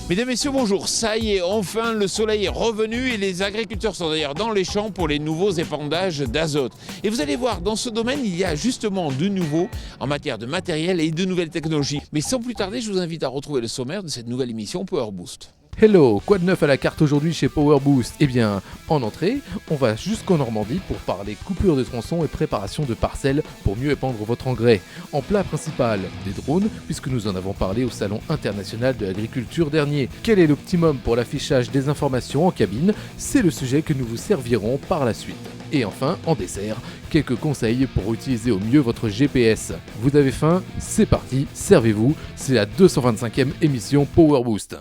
Mesdames, Messieurs, bonjour. Ça y est, enfin, le soleil est revenu et les agriculteurs sont d'ailleurs dans les champs pour les nouveaux épandages d'azote. Et vous allez voir, dans ce domaine, il y a justement du nouveau en matière de matériel et de nouvelles technologies. Mais sans plus tarder, je vous invite à retrouver le sommaire de cette nouvelle émission Power Boost. Hello, quoi de neuf à la carte aujourd'hui chez Power Boost? Eh bien, en entrée, on va jusqu'en Normandie pour parler coupure de tronçons et préparation de parcelles pour mieux épandre votre engrais. En plat principal, des drones, puisque nous en avons parlé au Salon international de l'agriculture dernier. Quel est l'optimum pour l'affichage des informations en cabine? C'est le sujet que nous vous servirons par la suite. Et enfin, en dessert, quelques conseils pour utiliser au mieux votre GPS. Vous avez faim? C'est parti, servez-vous, c'est la 225e émission Power Boost.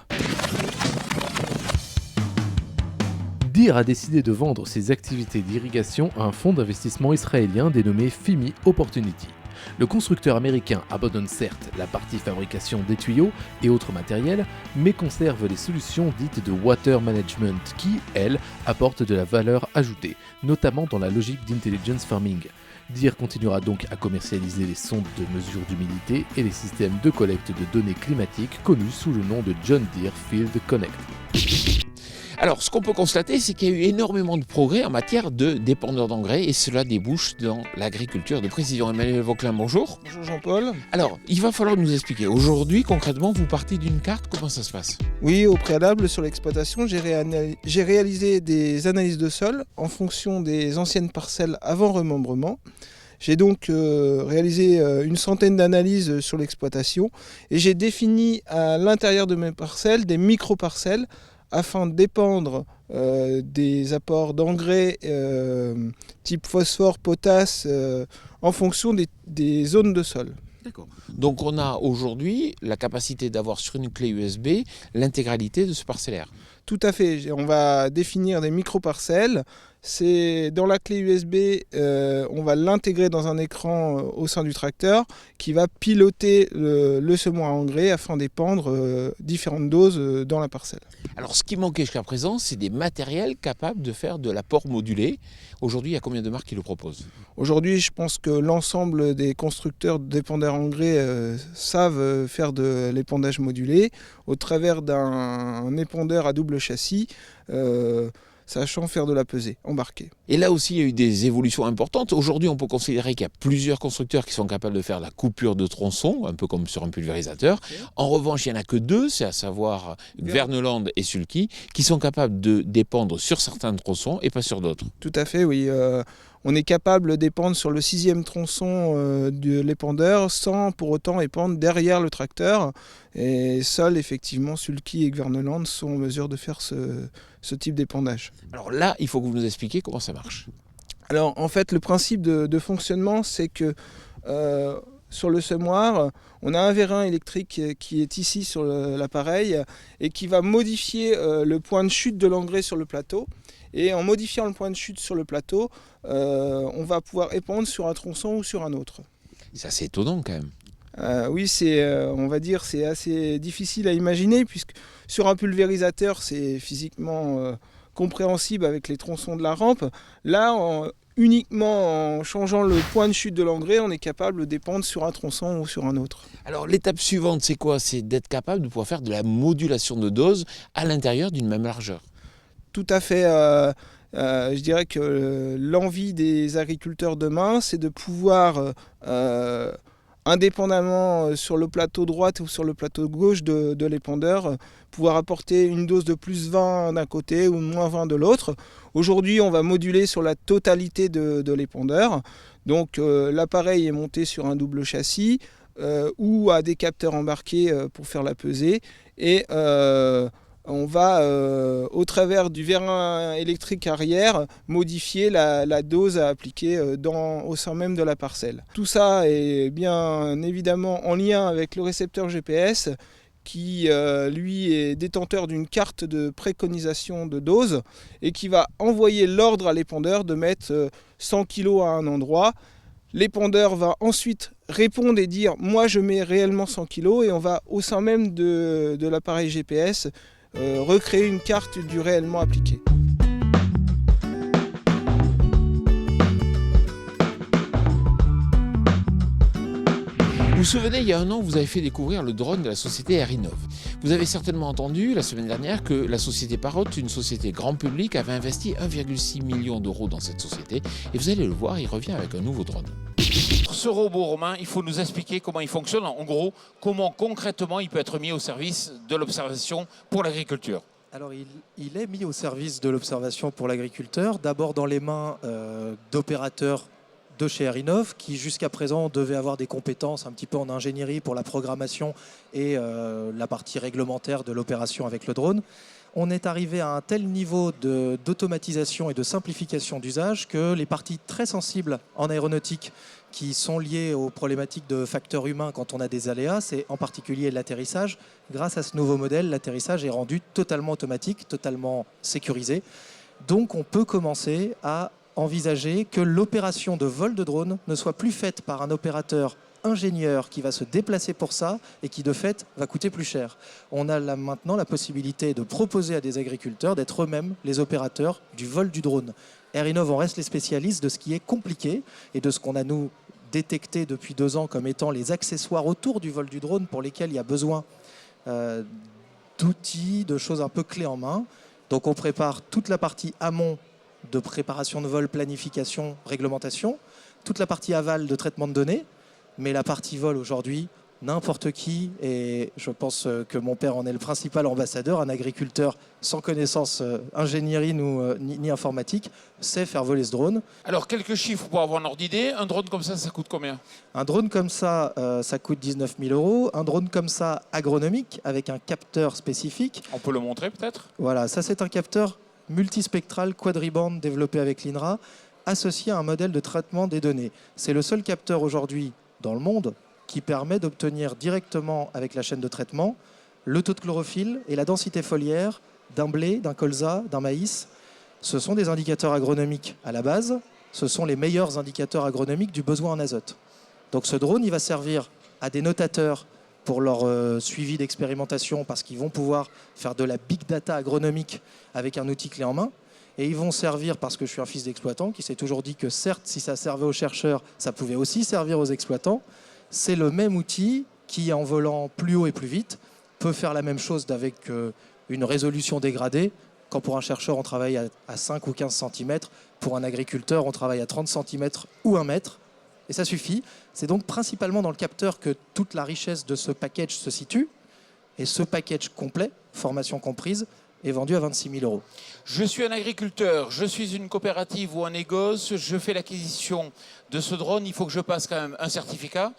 Deere a décidé de vendre ses activités d'irrigation à un fonds d'investissement israélien dénommé FIMI Opportunity. Le constructeur américain abandonne certes la partie fabrication des tuyaux et autres matériels, mais conserve les solutions dites de water management qui, elles, apportent de la valeur ajoutée, notamment dans la logique d'intelligence farming. Deere continuera donc à commercialiser les sondes de mesure d'humidité et les systèmes de collecte de données climatiques connus sous le nom de John Deere Field Connect. Alors, ce qu'on peut constater, c'est qu'il y a eu énormément de progrès en matière de dépanneur d'engrais et cela débouche dans l'agriculture de précision. Emmanuel Vauclin, bonjour. Bonjour Jean-Paul. Alors, il va falloir nous expliquer. Aujourd'hui, concrètement, vous partez d'une carte, comment ça se passe? Oui, au préalable, sur l'exploitation, j'ai réalisé des analyses de sol en fonction des anciennes parcelles avant remembrement. J'ai donc réalisé une centaine d'analyses sur l'exploitation et j'ai défini à l'intérieur de mes parcelles des micro-parcelles afin d'épandre des apports d'engrais type phosphore, potasse en fonction des zones de sol. D'accord. Donc on a aujourd'hui la capacité d'avoir sur une clé USB l'intégralité de ce parcellaire. Tout à fait, on va définir des micro-parcelles. C'est dans la clé USB, on va l'intégrer dans un écran au sein du tracteur qui va piloter le semoir à engrais afin d'épandre différentes doses dans la parcelle. Alors ce qui manquait jusqu'à présent, c'est des matériels capables de faire de l'apport modulé. Aujourd'hui, il y a combien de marques qui le proposent? Aujourd'hui, je pense que l'ensemble des constructeurs d'épandeurs engrais savent faire de l'épandage modulé au travers d'un épandeur à double châssis. Sachant faire de la pesée embarquée. Et là aussi, il y a eu des évolutions importantes. Aujourd'hui, on peut considérer qu'il y a plusieurs constructeurs qui sont capables de faire la coupure de tronçons, un peu comme sur un pulvérisateur. En revanche, il n'y en a que deux, c'est à savoir Verneland et Sulky, qui sont capables de dépendre sur certains tronçons et pas sur d'autres. Tout à fait, oui. On est capable d'épandre sur le 6e tronçon de l'épandeur sans pour autant épandre derrière le tracteur. Et seuls, effectivement, Sulky et Verneland sont en mesure de faire ce type d'épandage. Alors là, il faut que vous nous expliquiez comment ça marche. Alors, en fait, le principe de fonctionnement, c'est que sur le semoir, on a un vérin électrique qui est ici sur l'appareil et qui va modifier le point de chute de l'engrais sur le plateau. Et en modifiant le point de chute sur le plateau, on va pouvoir épandre sur un tronçon ou sur un autre. Ça, c'est étonnant quand même. Oui, on va dire c'est assez difficile à imaginer puisque sur un pulvérisateur, c'est physiquement compréhensible avec les tronçons de la rampe. Là, uniquement en changeant le point de chute de l'engrais, on est capable d'épandre sur un tronçon ou sur un autre. Alors l'étape suivante, c'est quoi? C'est d'être capable de pouvoir faire de la modulation de dose à l'intérieur d'une même largeur. Tout à fait. Je dirais que l'envie des agriculteurs demain, c'est de pouvoir, indépendamment sur le plateau droite ou sur le plateau gauche de l'épandeur, pouvoir apporter une dose de plus 20 d'un côté ou de moins 20 de l'autre. Aujourd'hui, on va moduler sur la totalité de l'épandeur. Donc l'appareil est monté sur un double châssis ou à des capteurs embarqués pour faire la pesée. Et on va, au travers du vérin électrique arrière, modifier la dose à appliquer au sein même de la parcelle. Tout ça est bien évidemment en lien avec le récepteur GPS qui, lui, est détenteur d'une carte de préconisation de dose et qui va envoyer l'ordre à l'épandeur de mettre 100 kg à un endroit. L'épandeur va ensuite répondre et dire « moi je mets réellement 100 kg » et on va, au sein même de l'appareil GPS, recréer une carte du réellement appliqué. Où souvenez, il y a un an, vous avez fait découvrir le drone de la société Airinov. Vous avez certainement entendu la semaine dernière que la société Parrot, une société grand public, avait investi 1,6 million d'euros dans cette société. Et vous allez le voir, il revient avec un nouveau drone. Ce robot, Romain, il faut nous expliquer comment il fonctionne. En gros, comment concrètement il peut être mis au service de l'observation pour l'agriculture. Alors, il est mis au service de l'observation pour l'agriculteur, d'abord dans les mains d'opérateurs de chez Airinov, qui jusqu'à présent devaient avoir des compétences un petit peu en ingénierie pour la programmation et la partie réglementaire de l'opération avec le drone. On est arrivé à un tel niveau d'automatisation et de simplification d'usage que les parties très sensibles en aéronautique qui sont liées aux problématiques de facteurs humains quand on a des aléas, c'est en particulier l'atterrissage. Grâce à ce nouveau modèle, l'atterrissage est rendu totalement automatique, totalement sécurisé. Donc on peut commencer à envisager que l'opération de vol de drone ne soit plus faite par un opérateur ingénieur qui va se déplacer pour ça et qui de fait va coûter plus cher. On a là maintenant la possibilité de proposer à des agriculteurs d'être eux-mêmes les opérateurs du vol du drone. Airinov en reste les spécialistes de ce qui est compliqué et de ce qu'on a nous détecté depuis 2 ans comme étant les accessoires autour du vol du drone pour lesquels il y a besoin d'outils, de choses un peu clés en main. Donc on prépare toute la partie amont de préparation de vol, planification, réglementation, toute la partie aval de traitement de données, mais la partie vol aujourd'hui, n'importe qui, et je pense que mon père en est le principal ambassadeur, un agriculteur sans connaissance ingénierie ni informatique, sait faire voler ce drone. Alors, quelques chiffres pour avoir un ordre d'idée. Un drone comme ça coûte combien? Un drone comme ça, ça coûte 19 000 euros. Un drone comme ça, agronomique, avec un capteur spécifique. On peut le montrer peut-être? Voilà, ça c'est un capteur multispectral quadriband développé avec l'INRA, associé à un modèle de traitement des données. C'est le seul capteur aujourd'hui dans le monde qui permet d'obtenir directement avec la chaîne de traitement le taux de chlorophylle et la densité foliaire d'un blé, d'un colza, d'un maïs. Ce sont des indicateurs agronomiques à la base, ce sont les meilleurs indicateurs agronomiques du besoin en azote. Donc ce drone, il va servir à des notateurs pour leur suivi d'expérimentation parce qu'ils vont pouvoir faire de la big data agronomique avec un outil clé en main. Et ils vont servir, parce que je suis un fils d'exploitant qui s'est toujours dit que certes, si ça servait aux chercheurs, ça pouvait aussi servir aux exploitants. C'est le même outil qui, en volant plus haut et plus vite, peut faire la même chose avec une résolution dégradée. Quand pour un chercheur, on travaille à 5 ou 15 cm, pour un agriculteur, on travaille à 30 cm ou 1 mètre. Et ça suffit. C'est donc principalement dans le capteur que toute la richesse de ce package se situe. Et ce package complet, formation comprise, est vendu à 26 000 euros. Je suis un agriculteur, je suis une coopérative ou un négoce, je fais l'acquisition de ce drone, il faut que je passe quand même un certificat.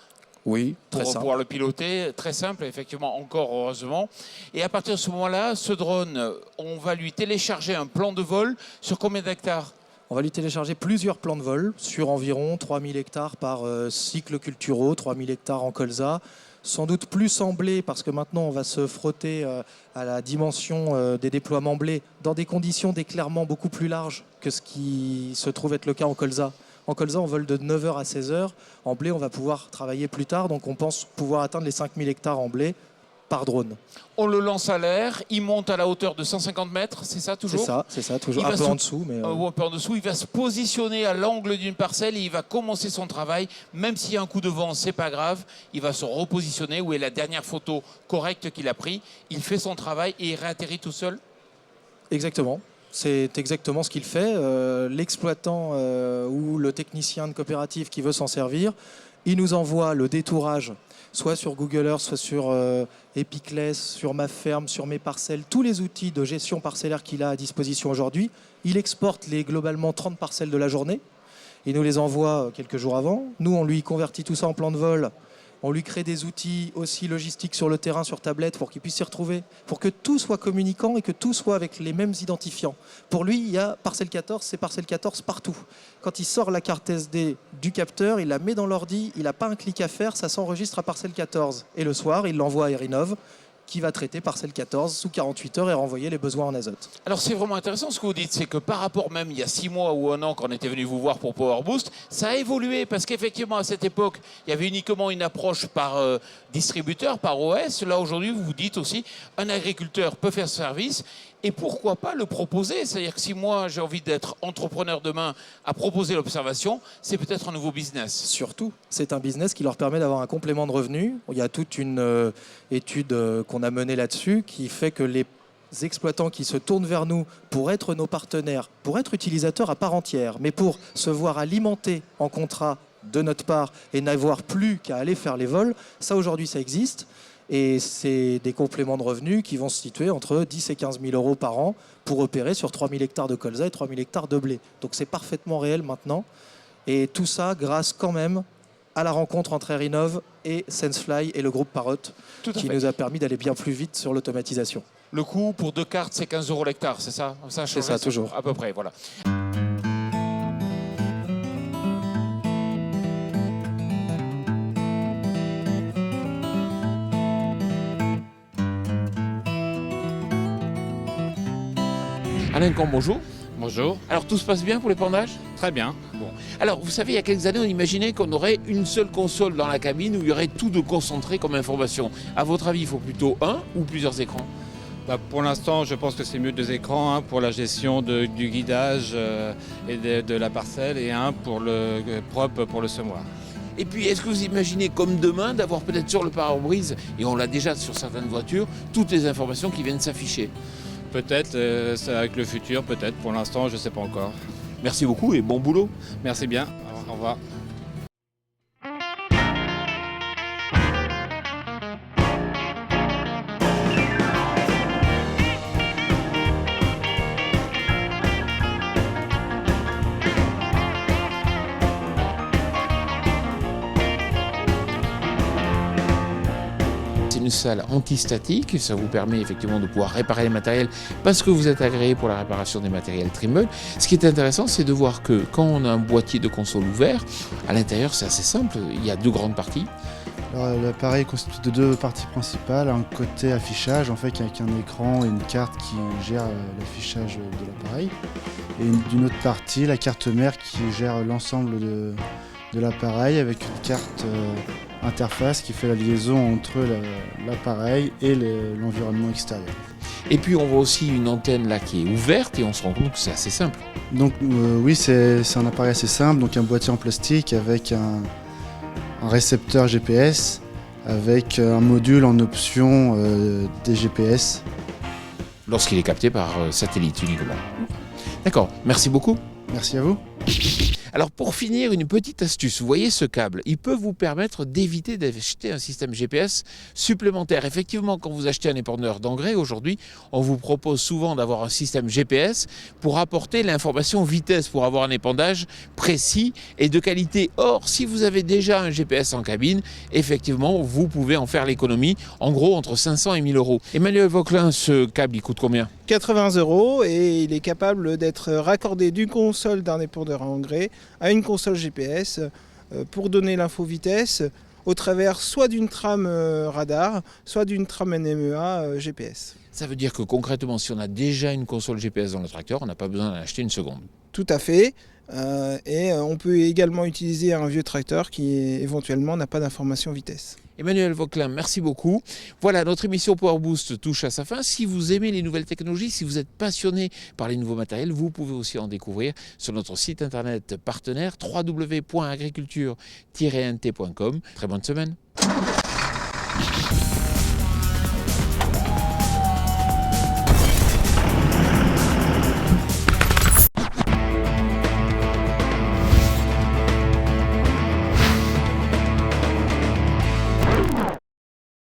Oui, pour pouvoir le piloter, très simple, effectivement, encore heureusement. Et à partir de ce moment-là, ce drone, on va lui télécharger un plan de vol sur combien d'hectares? On va lui télécharger plusieurs plans de vol sur environ 3000 hectares par cycle culturaux, 3000 hectares en colza. Sans doute plus en blé, parce que maintenant on va se frotter à la dimension des déploiements blé dans des conditions d'éclairement beaucoup plus larges que ce qui se trouve être le cas en colza. En colza, on vole de 9h à 16h. En blé, on va pouvoir travailler plus tard, donc on pense pouvoir atteindre les 5000 hectares en blé par drone. On le lance à l'air, il monte à la hauteur de 150 mètres, c'est ça toujours? C'est ça, toujours un peu en dessous. Mais un peu en dessous, il va se positionner à l'angle d'une parcelle et il va commencer son travail. Même s'il y a un coup de vent, c'est pas grave, il va se repositionner. Où est la dernière photo correcte qu'il a prise? Il fait son travail et il réatterrit tout seul? Exactement. C'est exactement ce qu'il fait. L'exploitant ou le technicien de coopérative qui veut s'en servir, il nous envoie le détourage, soit sur Google Earth, soit sur Epicless, sur ma ferme, sur mes parcelles, tous les outils de gestion parcellaire qu'il a à disposition aujourd'hui. Il exporte les globalement 30 parcelles de la journée. Il nous les envoie quelques jours avant. Nous, on lui convertit tout ça en plan de vol. On lui crée des outils aussi logistiques sur le terrain, sur tablette, pour qu'il puisse s'y retrouver, pour que tout soit communicant et que tout soit avec les mêmes identifiants. Pour lui, il y a parcelle 14, c'est parcelle 14 partout. Quand il sort la carte SD du capteur, il la met dans l'ordi, il n'a pas un clic à faire, ça s'enregistre à parcelle 14. Et le soir, il l'envoie à Airinov. qui va traiter parcelle 14 sous 48 heures et renvoyer les besoins en azote. Alors c'est vraiment intéressant ce que vous dites, c'est que par rapport même il y a 6 mois ou 1 an quand on était venu vous voir pour Power Boost, ça a évolué parce qu'effectivement à cette époque, il y avait uniquement une approche par distributeur, par OS. Là aujourd'hui, vous vous dites aussi, un agriculteur peut faire ce service et pourquoi pas le proposer. C'est-à-dire que si moi j'ai envie d'être entrepreneur demain à proposer l'observation, c'est peut-être un nouveau business. Surtout, c'est un business qui leur permet d'avoir un complément de revenus. Il y a toute une étude qu'on a menée là-dessus qui fait que les exploitants qui se tournent vers nous pour être nos partenaires, pour être utilisateurs à part entière, mais pour se voir alimenter en contrat de notre part et n'avoir plus qu'à aller faire les vols, ça aujourd'hui ça existe. Et c'est des compléments de revenus qui vont se situer entre 10 et 15 000 euros par an pour opérer sur 3 000 hectares de colza et 3 000 hectares de blé. Donc c'est parfaitement réel maintenant. Et tout ça grâce quand même à la rencontre entre Airinov et Sensefly et le groupe Parrot qui nous a permis d'aller bien plus vite sur l'automatisation. Le coût pour 2 cartes, c'est 15 € l'hectare, c'est ça? C'est ça, toujours. À peu près, voilà. Alain Combe, bonjour. Bonjour, Alors tout se passe bien pour l'épandage? très bien. Bon. Alors vous savez, il y a quelques années, on imaginait qu'on aurait une seule console dans la cabine où il y aurait tout de concentré comme information. À votre avis, il faut plutôt un ou plusieurs écrans? Pour l'instant, je pense que c'est mieux 2 écrans, un pour la gestion du guidage et de la parcelle et un pour le propre pour le semoir. Et puis, est-ce que vous imaginez comme demain d'avoir peut-être sur le pare-brise, et on l'a déjà sur certaines voitures, toutes les informations qui viennent s'afficher? Peut-être, c'est avec le futur, peut-être. Pour l'instant, je ne sais pas encore. Merci beaucoup et bon boulot. Merci bien, au revoir. C'est une salle antistatique, ça vous permet effectivement de pouvoir réparer les matériels parce que vous êtes agréé pour la réparation des matériels Trimble. Ce qui est intéressant, c'est de voir que quand on a un boîtier de console ouvert, à l'intérieur c'est assez simple, il y a 2 grandes parties. Alors, l'appareil est constitué de 2 parties principales, un côté affichage en fait avec un écran et une carte qui gère l'affichage de l'appareil, et d'une autre partie la carte mère qui gère l'ensemble de l'appareil avec une carte interface qui fait la liaison entre l'appareil et l'environnement extérieur. Et puis on voit aussi une antenne là qui est ouverte et on se rend compte que c'est assez simple. Donc oui, c'est un appareil assez simple, donc un boîtier en plastique avec un récepteur GPS avec un module en option des GPS. Lorsqu'il est capté par satellite uniquement. D'accord, merci beaucoup. Merci à vous. Alors pour finir, une petite astuce, vous voyez ce câble, il peut vous permettre d'éviter d'acheter un système GPS supplémentaire. Effectivement, quand vous achetez un épandeur d'engrais aujourd'hui, on vous propose souvent d'avoir un système GPS pour apporter l'information vitesse, pour avoir un épandage précis et de qualité. Or, si vous avez déjà un GPS en cabine, effectivement, vous pouvez en faire l'économie, en gros entre 500 et 1000 euros. Emmanuel Vauquelin, ce câble, il coûte combien ? 80 € et il est capable d'être raccordé d'une console d'un épandeur à engrais à une console GPS pour donner l'info vitesse au travers soit d'une trame radar, soit d'une trame NMEA GPS. Ça veut dire que concrètement, si on a déjà une console GPS dans le tracteur, on n'a pas besoin d'en acheter une seconde. Tout à fait. Et on peut également utiliser un vieux tracteur qui éventuellement n'a pas d'information vitesse. Emmanuel Vauquelin, merci beaucoup. Voilà, notre émission Power Boost touche à sa fin. Si vous aimez les nouvelles technologies, si vous êtes passionné par les nouveaux matériels, vous pouvez aussi en découvrir sur notre site internet partenaire www.agriculture-nt.com. Très bonne semaine.